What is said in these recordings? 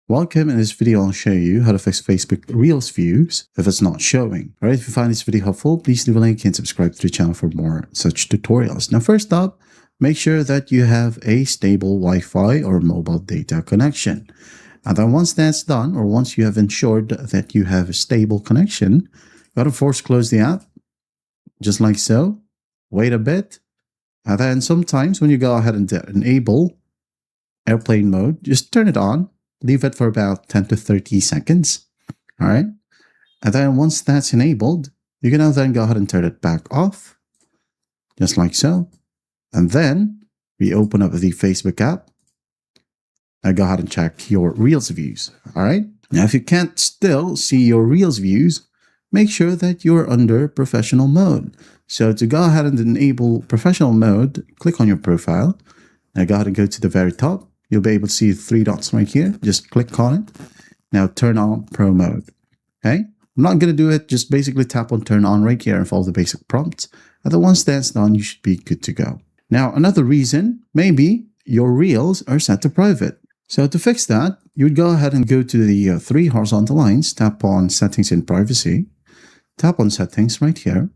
Welcome. In this video, I'll show you how to fix Facebook Reels views if it's not showing. All right, if you find this video helpful, please leave a like and subscribe to the channel for more such tutorials. Now, first up, make sure that you have a stable Wi-Fi or mobile data connection. And then once that's done, or once you have ensured that you have a stable connection, you got to force close the app, just like so. Wait a bit. And then sometimes when you go ahead and enable airplane mode, just turn it on. Leave it for about 10 to 30 seconds. All right. And then once that's enabled, you can now then go ahead and turn it back off, just like so. And then we open up the Facebook app and go ahead and check your Reels views. All right. Now, if you can't still see your Reels views, make sure that you're under professional mode. So to go ahead and enable professional mode, click on your profile. Now go ahead and go to the very top. You'll be able to see 3 dots right here. Just click on it. Now turn on pro mode. Okay. I'm not going to do it. Just basically tap on turn on right here and follow the basic prompts. And then once that's done, you should be good to go. Now, another reason, maybe your Reels are set to private. So to fix that, you would go ahead and go to the 3 horizontal lines, tap on settings and privacy, tap on settings right here.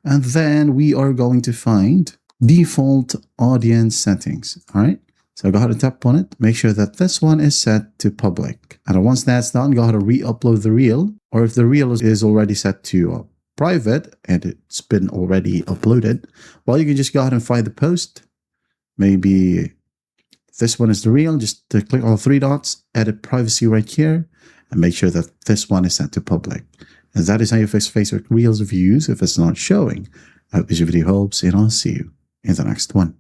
And then we are going to find default audience settings. All right. So go ahead and tap on it. Make sure that this one is set to public. And once that's done, go ahead and re-upload the reel. Or if the reel is already set to private and it's been already uploaded, well, you can just go ahead and find the post. Maybe this one is the reel. Just click on the 3 dots, edit privacy right here, and make sure that this one is set to public. And that is how you fix Facebook Reels views if it's not showing. I hope this video helps, and I'll see you in the next one.